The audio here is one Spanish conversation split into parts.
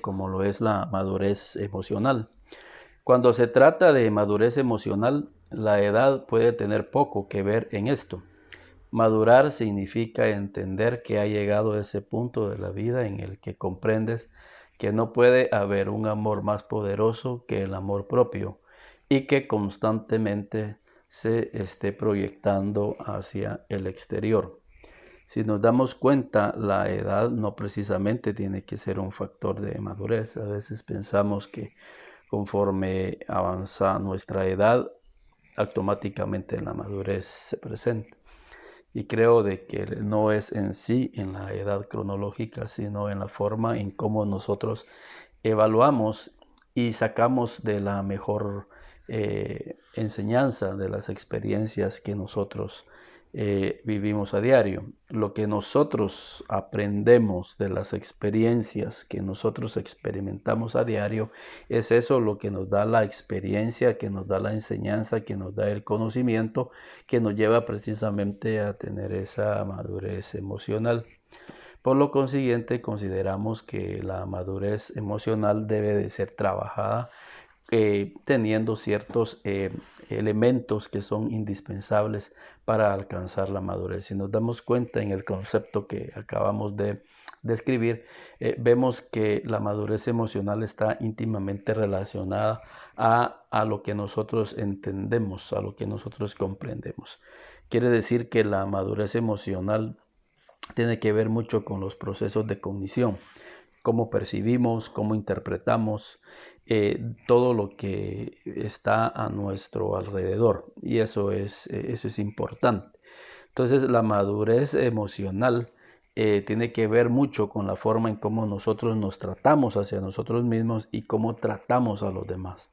como lo es la madurez emocional. Cuando se trata de madurez emocional, la edad puede tener poco que ver en esto. Madurar significa entender que ha llegado a ese punto de la vida en el que comprendes que no puede haber un amor más poderoso que el amor propio y que constantemente se esté proyectando hacia el exterior. Si nos damos cuenta, la edad no precisamente tiene que ser un factor de madurez. A veces pensamos que conforme avanza nuestra edad, automáticamente la madurez se presenta. Y creo de que no es en sí en la edad cronológica, sino en la forma en cómo nosotros evaluamos y sacamos de la mejor enseñanza de las experiencias que nosotros vivimos a diario. Lo que nosotros aprendemos de las experiencias que nosotros experimentamos a diario es eso lo que nos da la experiencia, que nos da la enseñanza, que nos da el conocimiento, que nos lleva precisamente a tener esa madurez emocional. Por lo consiguiente, consideramos que la madurez emocional debe de ser trabajada teniendo ciertos elementos que son indispensables para alcanzar la madurez. Si nos damos cuenta en el concepto que acabamos de describir, vemos que la madurez emocional está íntimamente relacionada a lo que nosotros entendemos, a lo que nosotros comprendemos. Quiere decir que la madurez emocional tiene que ver mucho con los procesos de cognición, cómo percibimos, cómo interpretamos todo lo que está a nuestro alrededor, y eso es importante. Entonces, la madurez emocional tiene que ver mucho con la forma en cómo nosotros nos tratamos hacia nosotros mismos y cómo tratamos a los demás.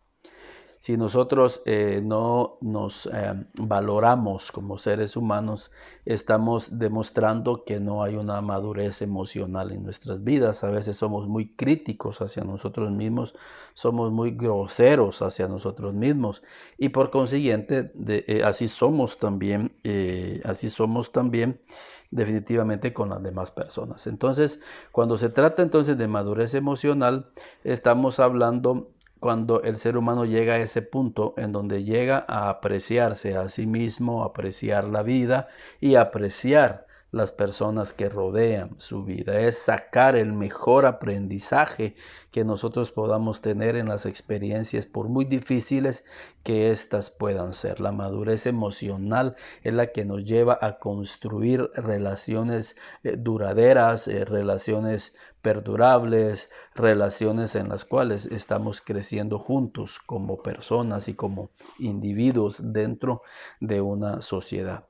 Si nosotros no nos valoramos como seres humanos, estamos demostrando que no hay una madurez emocional en nuestras vidas. A veces somos muy críticos hacia nosotros mismos, somos muy groseros hacia nosotros mismos y por consiguiente así somos también definitivamente con las demás personas. Entonces, cuando se trata entonces de madurez emocional, estamos hablando cuando el ser humano llega a ese punto en donde llega a apreciarse a sí mismo, apreciar la vida y apreciar las personas que rodean su vida. Es sacar el mejor aprendizaje que nosotros podamos tener en las experiencias, por muy difíciles que éstas puedan ser. La madurez emocional es la que nos lleva a construir relaciones duraderas, relaciones perdurables, relaciones en las cuales estamos creciendo juntos como personas y como individuos dentro de una sociedad.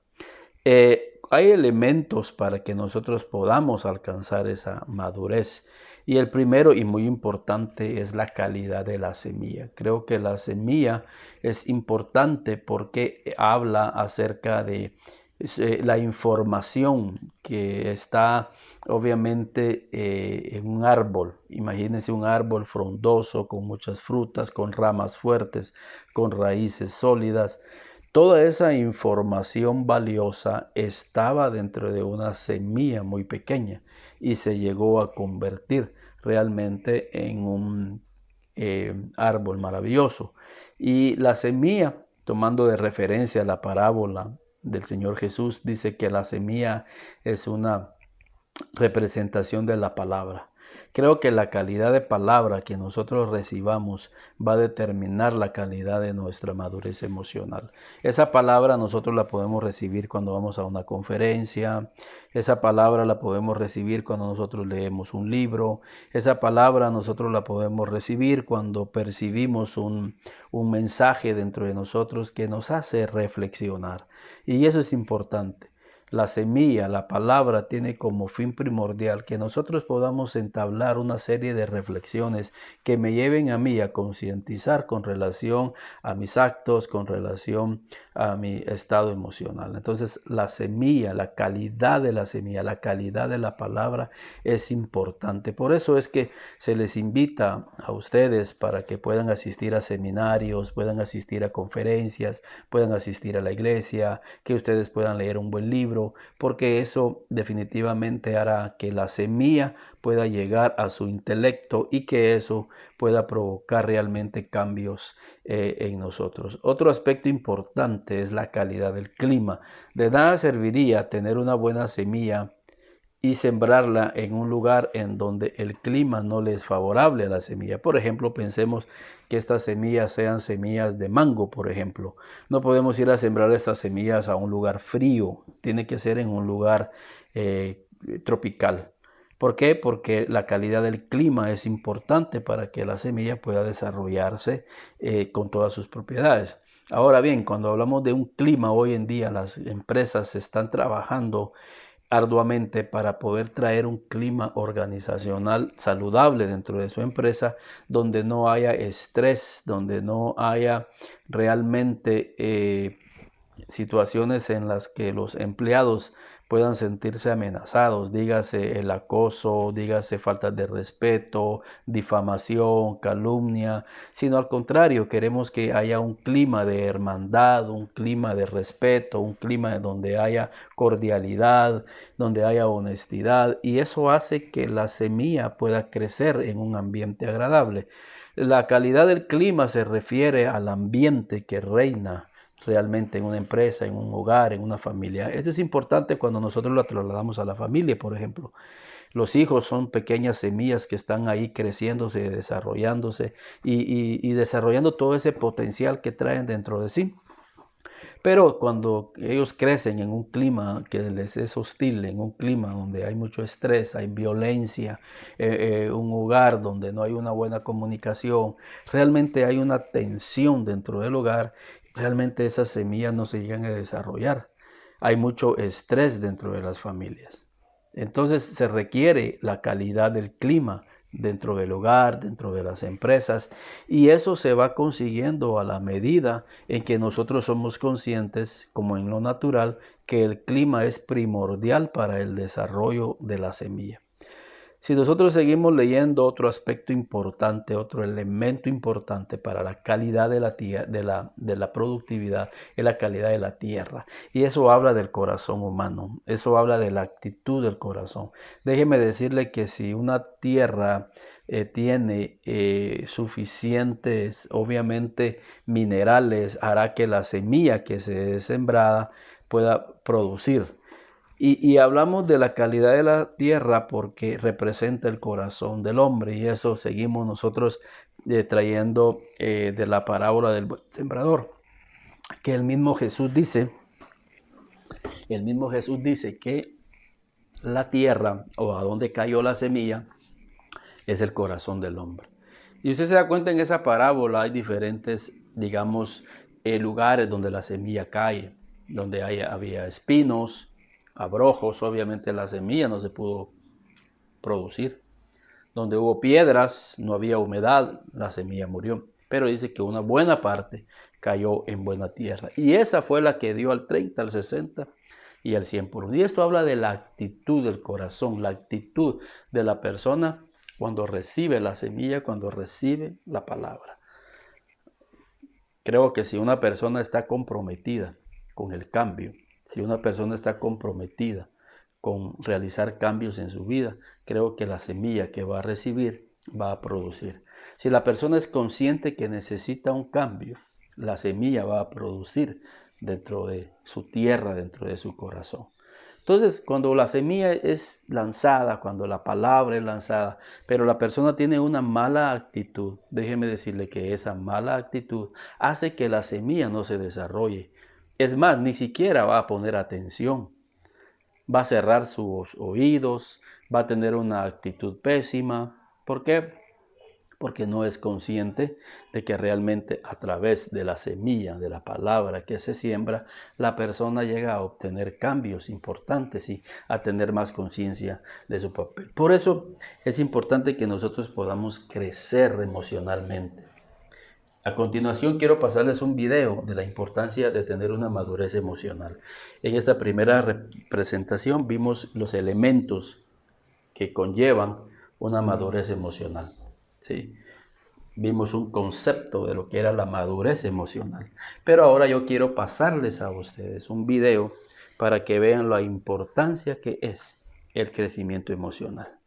Hay elementos para que nosotros podamos alcanzar esa madurez. Y el primero y muy importante es la calidad de la semilla. Creo que la semilla es importante porque habla acerca de la información que está obviamente en un árbol. Imagínense un árbol frondoso con muchas frutas, con ramas fuertes, con raíces sólidas. Toda esa información valiosa estaba dentro de una semilla muy pequeña y se llegó a convertir realmente en un árbol maravilloso. Y la semilla, tomando de referencia la parábola del Señor Jesús, dice que la semilla es una representación de la palabra. Creo que la calidad de palabra que nosotros recibamos va a determinar la calidad de nuestra madurez emocional. Esa palabra nosotros la podemos recibir cuando vamos a una conferencia, esa palabra la podemos recibir cuando nosotros leemos un libro, esa palabra nosotros la podemos recibir cuando percibimos un mensaje dentro de nosotros que nos hace reflexionar. Y eso es importante. La semilla, la palabra, tiene como fin primordial que nosotros podamos entablar una serie de reflexiones que me lleven a mí a concientizar con relación a mis actos, con relación a mi estado emocional. Entonces, la semilla, la calidad de la semilla, la calidad de la palabra es importante. Por eso es que se les invita a ustedes para que puedan asistir a seminarios, puedan asistir a conferencias, puedan asistir a la iglesia, que ustedes puedan leer un buen libro, libro, porque eso definitivamente hará que la semilla pueda llegar a su intelecto y que eso pueda provocar realmente cambios en nosotros. Otro aspecto importante es la calidad del clima. De nada serviría tener una buena semilla y sembrarla en un lugar en donde el clima no le es favorable a la semilla. Por ejemplo, pensemos que estas semillas sean semillas de mango, por ejemplo. No podemos ir a sembrar estas semillas a un lugar frío, tiene que ser en un lugar tropical. ¿Por qué? Porque la calidad del clima es importante para que la semilla pueda desarrollarse con todas sus propiedades. Ahora bien, cuando hablamos de un clima, hoy en día las empresas están trabajando arduamente para poder traer un clima organizacional saludable dentro de su empresa, donde no haya estrés, donde no haya realmente situaciones en las que los empleados puedan sentirse amenazados, dígase el acoso, dígase falta de respeto, difamación, calumnia, sino al contrario, queremos que haya un clima de hermandad, un clima de respeto, un clima donde haya cordialidad, donde haya honestidad, y eso hace que la semilla pueda crecer en un ambiente agradable. La calidad del clima se refiere al ambiente que reina realmente en una empresa, en un hogar, en una familia. Esto es importante cuando nosotros lo trasladamos a la familia, por ejemplo. Los hijos son pequeñas semillas que están ahí creciéndose, desarrollándose y desarrollando todo ese potencial que traen dentro de sí. Pero cuando ellos crecen en un clima que les es hostil, en un clima donde hay mucho estrés, hay violencia, un hogar donde no hay una buena comunicación, realmente hay una tensión dentro del hogar, realmente esas semillas no se llegan a desarrollar. Hay mucho estrés dentro de las familias. Entonces se requiere la calidad del clima dentro del hogar, dentro de las empresas, y eso se va consiguiendo a la medida en que nosotros somos conscientes, como en lo natural, que el clima es primordial para el desarrollo de la semilla. Si nosotros seguimos leyendo, otro aspecto importante, otro elemento importante para la calidad de la productividad es la calidad de la tierra. Y eso habla del corazón humano, eso habla de la actitud del corazón. Déjeme decirle que si una tierra tiene suficientes, obviamente, minerales, hará que la semilla que se es sembrada pueda producir. Y hablamos de la calidad de la tierra porque representa el corazón del hombre, y eso seguimos nosotros trayendo de la parábola del buen sembrador, que el mismo Jesús dice que la tierra o a donde cayó la semilla es el corazón del hombre. Y usted se da cuenta, en esa parábola hay diferentes, digamos, lugares donde la semilla cae, donde había espinos, abrojos, obviamente la semilla no se pudo producir. Donde hubo piedras, no había humedad, la semilla murió. Pero dice que una buena parte cayó en buena tierra. Y esa fue la que dio al 30, al 60 y al 100%. Y esto habla de la actitud del corazón, la actitud de la persona cuando recibe la semilla, cuando recibe la palabra. Creo que si una persona está comprometida con el cambio, si una persona está comprometida con realizar cambios en su vida, creo que la semilla que va a recibir va a producir. Si la persona es consciente que necesita un cambio, la semilla va a producir dentro de su tierra, dentro de su corazón. Entonces, cuando la semilla es lanzada, cuando la palabra es lanzada, pero la persona tiene una mala actitud, déjeme decirle que esa mala actitud hace que la semilla no se desarrolle. Es más, ni siquiera va a poner atención. Va a cerrar sus oídos, va a tener una actitud pésima. ¿Por qué? Porque no es consciente de que realmente a través de la semilla, de la palabra que se siembra, la persona llega a obtener cambios importantes y a tener más conciencia de su papel. Por eso es importante que nosotros podamos crecer emocionalmente. A continuación quiero pasarles un video de la importancia de tener una madurez emocional. En esta primera presentación vimos los elementos que conllevan una madurez emocional. ¿Sí? Vimos un concepto de lo que era la madurez emocional. Pero ahora yo quiero pasarles a ustedes un video para que vean la importancia que es el crecimiento emocional.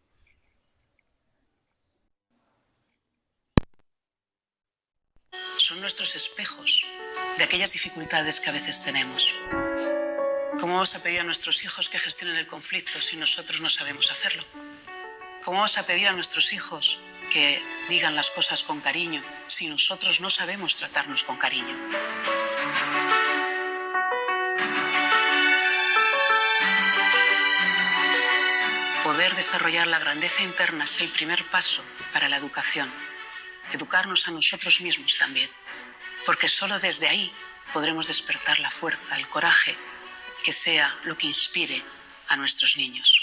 Son nuestros espejos de aquellas dificultades que a veces tenemos. ¿Cómo vamos a pedir a nuestros hijos que gestionen el conflicto si nosotros no sabemos hacerlo? ¿Cómo vamos a pedir a nuestros hijos que digan las cosas con cariño si nosotros no sabemos tratarnos con cariño? Poder desarrollar la grandeza interna es el primer paso para la educación. Educarnos a nosotros mismos también, porque solo desde ahí podremos despertar la fuerza, el coraje, que sea lo que inspire a nuestros niños.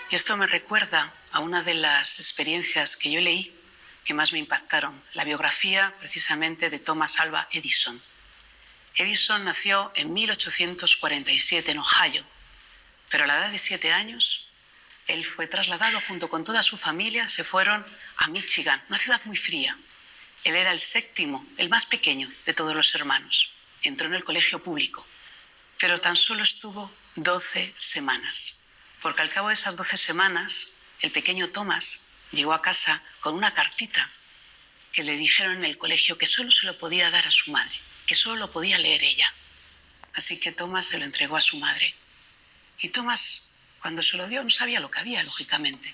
Y esto me recuerda a una de las experiencias que yo leí que más me impactaron, la biografía precisamente de Thomas Alva Edison. Edison nació en 1847 en Ohio, pero a la edad de 7 años él fue trasladado junto con toda su familia, se fueron a Michigan, una ciudad muy fría. Él era el séptimo, el más pequeño de todos los hermanos. Entró en el colegio público, pero tan solo estuvo 12 semanas, porque al cabo de esas 12 semanas, el pequeño Thomas llegó a casa con una cartita que le dijeron en el colegio que solo se lo podía dar a su madre, que solo lo podía leer ella. Así que Thomas se lo entregó a su madre. Y Thomas, cuando se lo dio, no sabía lo que había, lógicamente.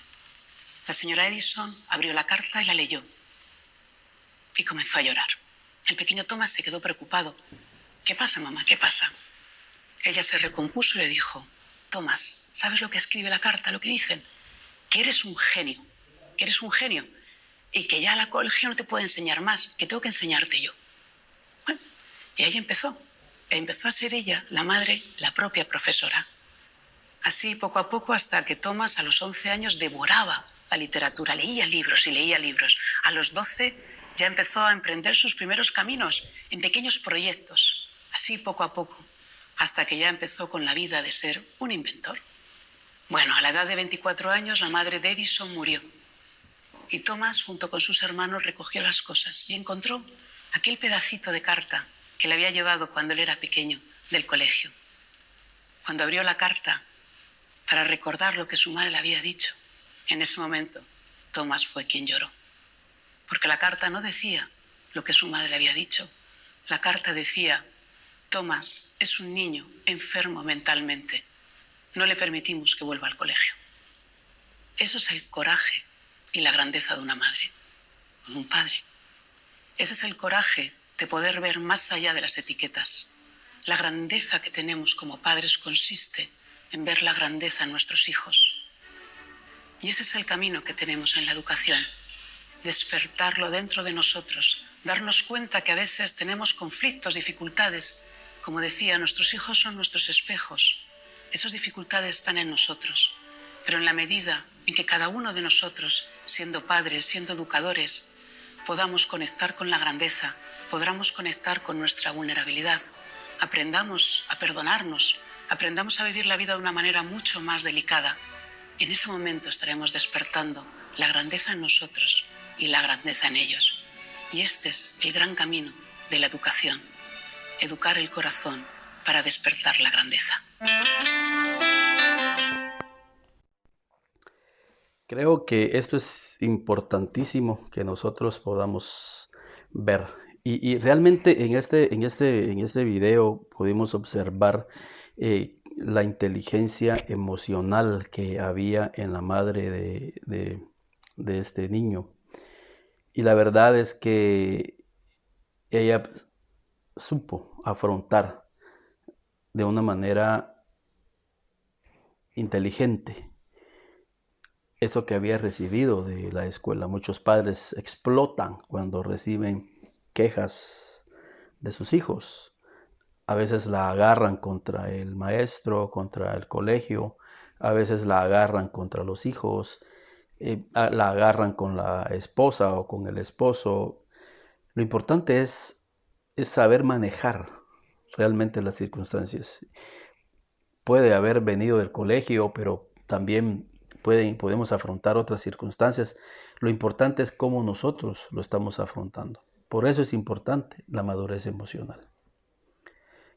La señora Edison abrió la carta y la leyó. Y comenzó a llorar. El pequeño Thomas se quedó preocupado. ¿Qué pasa, mamá? ¿Qué pasa? Ella se recompuso y le dijo: Thomas, ¿sabes lo que escribe la carta? Lo que dicen, que eres un genio, y que ya la colegio no te puede enseñar más, que tengo que enseñarte yo. Bueno, y ahí empezó a ser ella, la madre, la propia profesora. Así, poco a poco, hasta que Thomas a los 11 años devoraba la literatura, leía libros y leía libros. A los 12 ya empezó a emprender sus primeros caminos en pequeños proyectos, así poco a poco, hasta que ya empezó con la vida de ser un inventor. Bueno, a la edad de 24 años la madre de Edison murió y Thomas, junto con sus hermanos, recogió las cosas y encontró aquel pedacito de carta que le había llevado cuando él era pequeño del colegio. Cuando abrió la carta para recordar lo que su madre le había dicho, en ese momento Thomas fue quien lloró, porque la carta no decía lo que su madre le había dicho. La carta decía: Thomas es un niño enfermo mentalmente, no le permitimos que vuelva al colegio. Eso es el coraje y la grandeza de una madre o de un padre. Ese es el coraje de poder ver más allá de las etiquetas. La grandeza que tenemos como padres consiste en ver la grandeza en nuestros hijos. Y ese es el camino que tenemos en la educación: despertarlo dentro de nosotros, darnos cuenta que a veces tenemos conflictos, dificultades. Como decía, nuestros hijos son nuestros espejos. Esas dificultades están en nosotros, pero en la medida en que cada uno de nosotros, siendo padres, siendo educadores, podamos conectar con la grandeza, podamos conectar con nuestra vulnerabilidad, aprendamos a perdonarnos, aprendamos a vivir la vida de una manera mucho más delicada, en ese momento estaremos despertando la grandeza en nosotros y la grandeza en ellos. Y este es el gran camino de la educación: educar el corazón para despertar la grandeza. Creo que esto es importantísimo que nosotros podamos ver. Y realmente en este video pudimos observar la inteligencia emocional que había en la madre de este niño. Y la verdad es que ella supo afrontar de una manera inteligente eso que había recibido de la escuela. Muchos padres explotan cuando reciben quejas de sus hijos. A veces la agarran contra el maestro, contra el colegio, a veces la agarran contra los hijos, la agarran con la esposa o con el esposo. Lo importante es saber manejar realmente las circunstancias. Puede haber venido del colegio, pero también podemos afrontar otras circunstancias. Lo importante es cómo nosotros lo estamos afrontando. Por eso es importante la madurez emocional.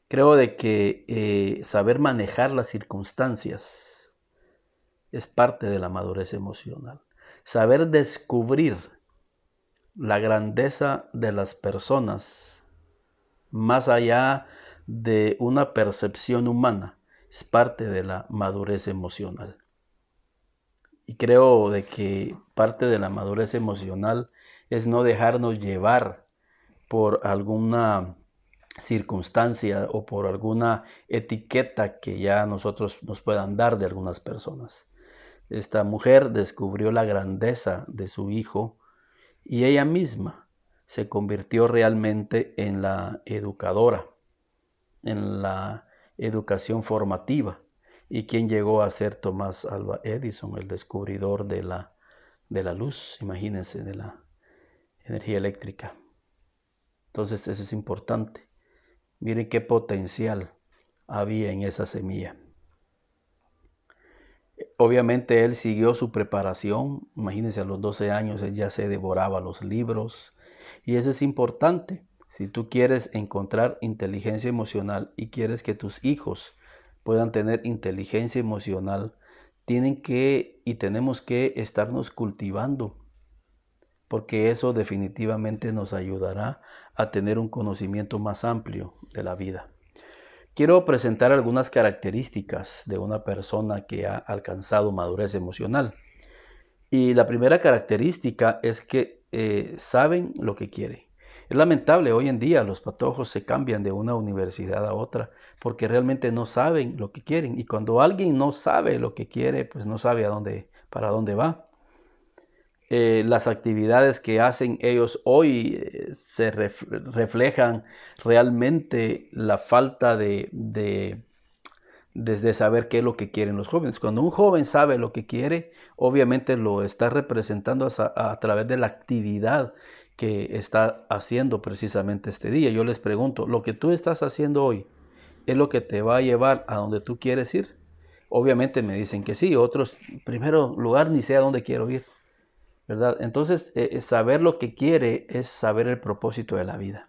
Creo de que saber manejar las circunstancias es parte de la madurez emocional. Saber descubrir la grandeza de las personas más allá de una percepción humana es parte de la madurez emocional. Y creo de que parte de la madurez emocional es no dejarnos llevar por alguna circunstancia o por alguna etiqueta que ya nosotros nos puedan dar de algunas personas. Esta mujer descubrió la grandeza de su hijo y ella misma se convirtió realmente en la educadora, en la educación formativa. ¿Y quién llegó a ser Thomas Alva Edison, el descubridor de la luz? Imagínense, de la energía eléctrica. Entonces eso es importante. Miren qué potencial había en esa semilla. Obviamente él siguió su preparación. Imagínense, a los 12 años él ya se devoraba los libros. Y eso es importante. Si tú quieres encontrar inteligencia emocional y quieres que tus hijos puedan tener inteligencia emocional, tienen que y tenemos que estarnos cultivando, porque eso definitivamente nos ayudará a tener un conocimiento más amplio de la vida. Quiero presentar algunas características de una persona que ha alcanzado madurez emocional. Y la primera característica es que saben lo que quieren. Es lamentable, hoy en día los patojos se cambian de una universidad a otra porque realmente no saben lo que quieren. Y cuando alguien no sabe lo que quiere, pues no sabe para dónde va. Las actividades que hacen ellos hoy se reflejan realmente la falta de saber qué es lo que quieren los jóvenes. Cuando un joven sabe lo que quiere, obviamente lo está representando a través de la actividad que está haciendo precisamente este día. Yo les pregunto, ¿lo que tú estás haciendo hoy es lo que te va a llevar a donde tú quieres ir? Obviamente me dicen que sí, otros, en primer lugar, ni sé a dónde quiero ir, ¿verdad? Entonces, saber lo que quiere es saber el propósito de la vida.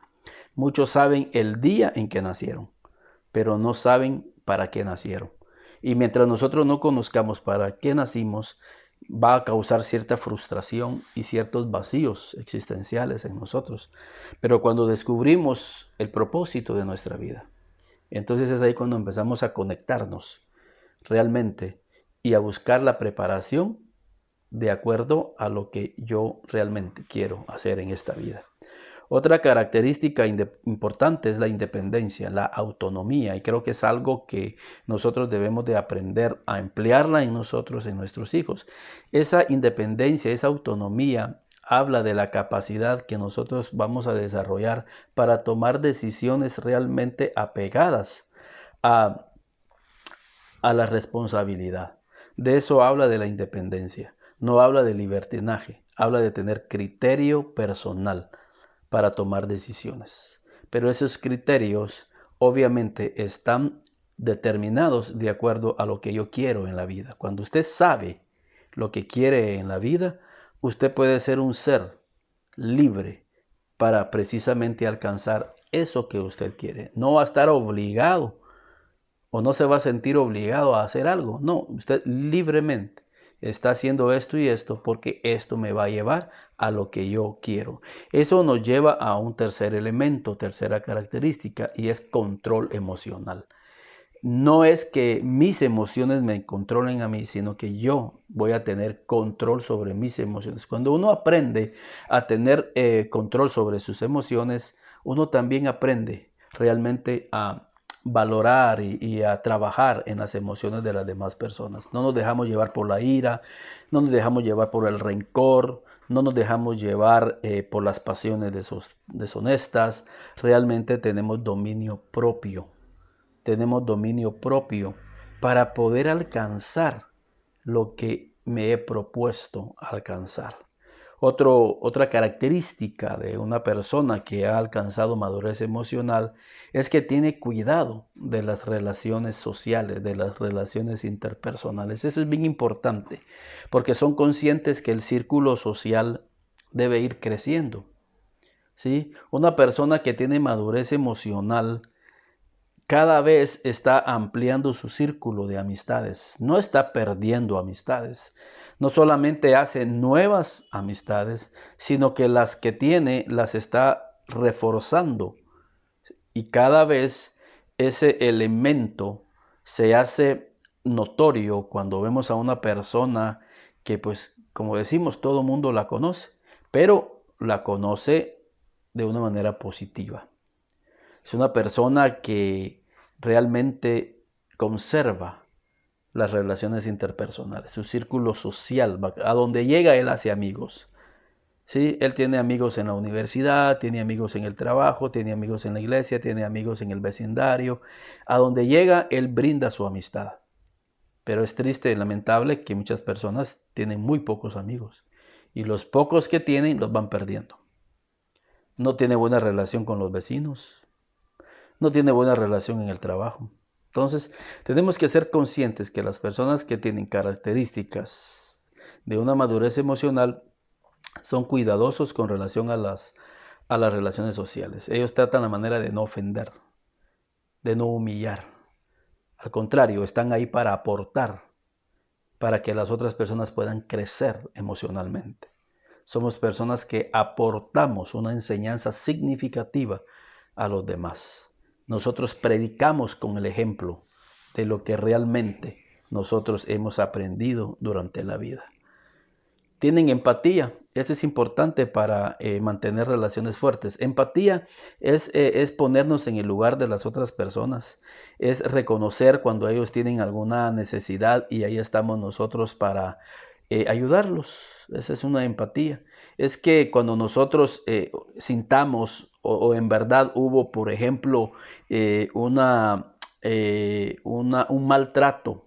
Muchos saben el día en que nacieron, pero no saben para qué nacieron. Y mientras nosotros no conozcamos para qué nacimos, va a causar cierta frustración y ciertos vacíos existenciales en nosotros. Pero cuando descubrimos el propósito de nuestra vida, entonces es ahí cuando empezamos a conectarnos realmente y a buscar la preparación de acuerdo a lo que yo realmente quiero hacer en esta vida. Otra característica importante es la independencia, la autonomía, y creo que es algo que nosotros debemos de aprender a emplearla en nosotros, en nuestros hijos. Esa independencia, esa autonomía habla de la capacidad que nosotros vamos a desarrollar para tomar decisiones realmente apegadas a la responsabilidad. De eso habla de la independencia. No habla de libertinaje, habla de tener criterio personal para tomar decisiones. Pero esos criterios obviamente están determinados de acuerdo a lo que yo quiero en la vida. Cuando usted sabe lo que quiere en la vida, usted puede ser un ser libre para precisamente alcanzar eso que usted quiere. No va a estar obligado o no se va a sentir obligado a hacer algo. No, usted libremente está haciendo esto y esto porque esto me va a llevar a lo que yo quiero. Eso nos lleva a un tercer elemento, tercera característica, y es control emocional. No es que mis emociones me controlen a mí, sino que yo voy a tener control sobre mis emociones. Cuando uno aprende a tener control sobre sus emociones, uno también aprende realmente a valorar y a trabajar en las emociones de las demás personas. No nos dejamos llevar por la ira, no nos dejamos llevar por el rencor, no nos dejamos llevar por las pasiones deshonestas. Realmente tenemos dominio propio. Tenemos dominio propio para poder alcanzar lo que me he propuesto alcanzar. Otra característica de una persona que ha alcanzado madurez emocional es que tiene cuidado de las relaciones sociales, de las relaciones interpersonales. Eso es bien importante porque son conscientes que el círculo social debe ir creciendo, ¿sí? Una persona que tiene madurez emocional cada vez está ampliando su círculo de amistades, no está perdiendo amistades. No solamente hace nuevas amistades, sino que las que tiene las está reforzando. Y cada vez ese elemento se hace notorio cuando vemos a una persona que, pues, como decimos, todo mundo la conoce, pero la conoce de una manera positiva. Es una persona que realmente conserva las relaciones interpersonales, su círculo social, a donde llega él hace amigos. ¿Sí? Él tiene amigos en la universidad, tiene amigos en el trabajo, tiene amigos en la iglesia, tiene amigos en el vecindario. A donde llega, él brinda su amistad. Pero es triste y lamentable que muchas personas tienen muy pocos amigos. Y los pocos que tienen los van perdiendo. No tiene buena relación con los vecinos. No tiene buena relación en el trabajo. Entonces, tenemos que ser conscientes que las personas que tienen características de una madurez emocional son cuidadosos con relación a las relaciones sociales. Ellos tratan la manera de no ofender, de no humillar. Al contrario, están ahí para aportar, para que las otras personas puedan crecer emocionalmente. Somos personas que aportamos una enseñanza significativa a los demás. Nosotros predicamos con el ejemplo de lo que realmente nosotros hemos aprendido durante la vida. Tienen empatía. Esto es importante para mantener relaciones fuertes. Empatía es ponernos en el lugar de las otras personas. Es reconocer cuando ellos tienen alguna necesidad y ahí estamos nosotros para ayudarlos. Esa es una empatía. Es que cuando nosotros sintamos o en verdad hubo, por ejemplo, un maltrato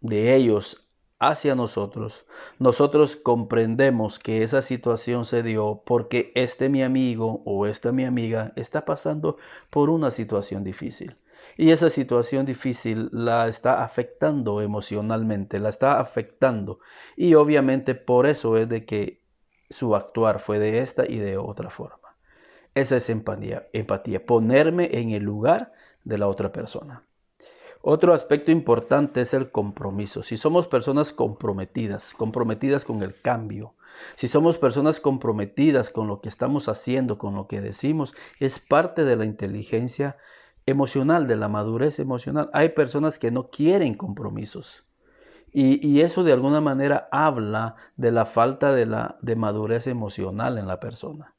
de ellos hacia nosotros, nosotros comprendemos que esa situación se dio porque mi amigo o esta mi amiga está pasando por una situación difícil. Y esa situación difícil la está afectando emocionalmente, la está afectando. Y obviamente por eso es de que su actuar fue de esta y de otra forma. Esa es empatía, ponerme en el lugar de la otra persona. Otro aspecto importante es el compromiso. Si somos personas comprometidas con el cambio, si somos personas comprometidas con lo que estamos haciendo, con lo que decimos, es parte de la inteligencia emocional, de la madurez emocional. Hay personas que no quieren compromisos y eso de alguna manera habla de la falta de madurez emocional en la persona.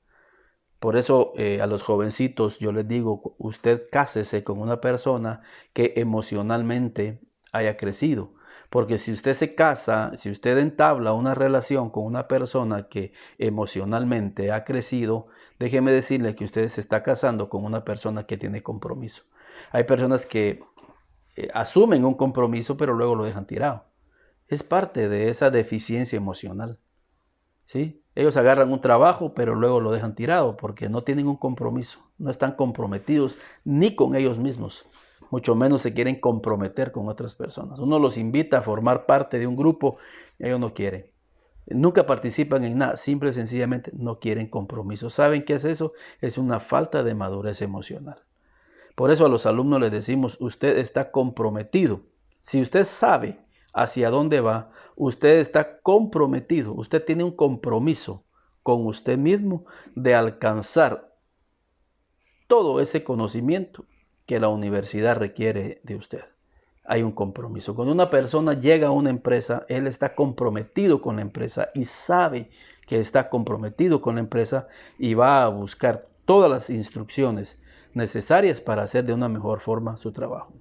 Por eso a los jovencitos yo les digo, usted cásese con una persona que emocionalmente haya crecido. Porque si usted se casa, si usted entabla una relación con una persona que emocionalmente ha crecido, déjeme decirle que usted se está casando con una persona que tiene compromiso. Hay personas que asumen un compromiso pero luego lo dejan tirado. Es parte de esa deficiencia emocional. ¿Sí? Ellos agarran un trabajo, pero luego lo dejan tirado porque no tienen un compromiso, no están comprometidos ni con ellos mismos, mucho menos se quieren comprometer con otras personas. Uno los invita a formar parte de un grupo, ellos no quieren. Nunca participan en nada, simple y sencillamente no quieren compromiso. ¿Saben qué es eso? Es una falta de madurez emocional. Por eso a los alumnos les decimos, usted está comprometido. Si usted sabe hacia dónde va, usted está comprometido, usted tiene un compromiso con usted mismo de alcanzar todo ese conocimiento que la universidad requiere de usted. Hay un compromiso. Cuando una persona llega a una empresa, él está comprometido con la empresa y sabe que está comprometido con la empresa y va a buscar todas las instrucciones necesarias para hacer de una mejor forma su trabajo.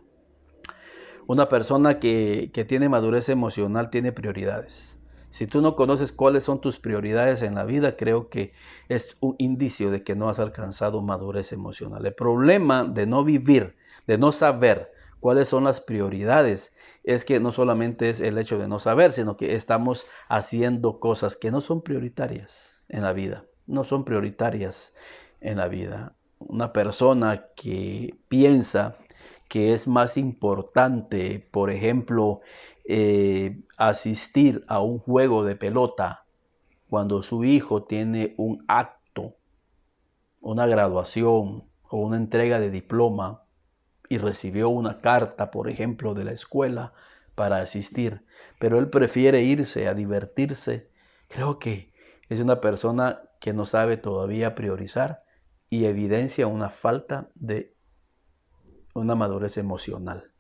Una persona que tiene madurez emocional tiene prioridades. Si tú no conoces cuáles son tus prioridades en la vida, creo que es un indicio de que no has alcanzado madurez emocional. El problema de no vivir, de no saber cuáles son las prioridades, es que no solamente es el hecho de no saber, sino que estamos haciendo cosas que no son prioritarias en la vida. No son prioritarias en la vida. Una persona que piensa que es más importante, por ejemplo, asistir a un juego de pelota cuando su hijo tiene un acto, una graduación o una entrega de diploma, y recibió una carta, por ejemplo, de la escuela para asistir, pero él prefiere irse a divertirse, creo que es una persona que no sabe todavía priorizar y evidencia una falta de una madurez emocional.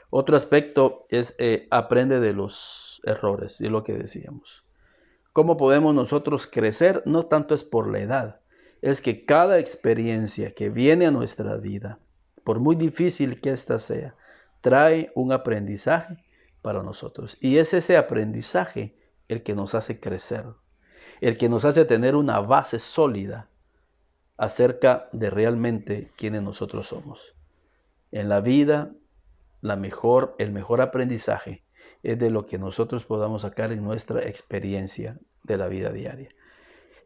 Otro aspecto es aprende de los errores, es lo que decíamos. ¿Cómo podemos nosotros crecer? No tanto es por la edad, es que cada experiencia que viene a nuestra vida, por muy difícil que ésta sea, trae un aprendizaje para nosotros. Y es ese aprendizaje el que nos hace crecer, el que nos hace tener una base sólida acerca de realmente quiénes nosotros somos. En la vida, el mejor aprendizaje es de lo que nosotros podamos sacar en nuestra experiencia de la vida diaria.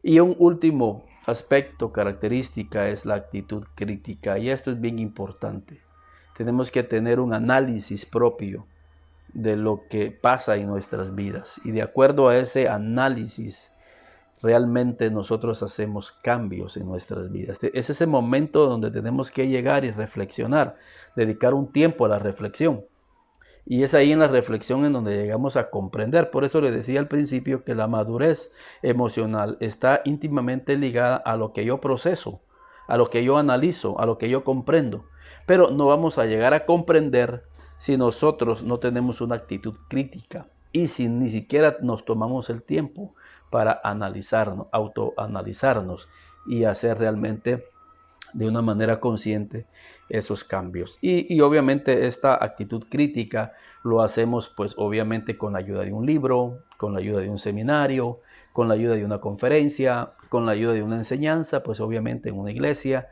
Y un último aspecto, característica, es la actitud crítica. Y esto es bien importante. Tenemos que tener un análisis propio de lo que pasa en nuestras vidas. Y de acuerdo a ese análisis, realmente nosotros hacemos cambios en nuestras vidas. Es ese momento donde tenemos que llegar y reflexionar, dedicar un tiempo a la reflexión. Y es ahí en la reflexión en donde llegamos a comprender. Por eso le decía al principio que la madurez emocional está íntimamente ligada a lo que yo proceso, a lo que yo analizo, a lo que yo comprendo. Pero no vamos a llegar a comprender si nosotros no tenemos una actitud crítica y si ni siquiera nos tomamos el tiempo para analizarnos, autoanalizarnos y hacer realmente de una manera consciente esos cambios. Y obviamente esta actitud crítica lo hacemos pues obviamente con la ayuda de un libro, con la ayuda de un seminario, con la ayuda de una conferencia, con la ayuda de una enseñanza, pues obviamente en una iglesia.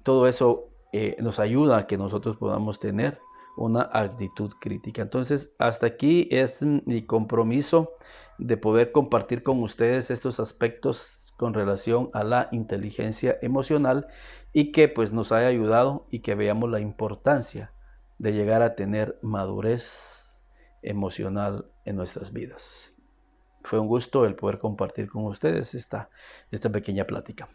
Todo eso nos ayuda a que nosotros podamos tener una actitud crítica. Entonces, hasta aquí es mi compromiso de poder compartir con ustedes estos aspectos con relación a la inteligencia emocional y que pues nos haya ayudado y que veamos la importancia de llegar a tener madurez emocional en nuestras vidas. Fue un gusto el poder compartir con ustedes esta pequeña plática.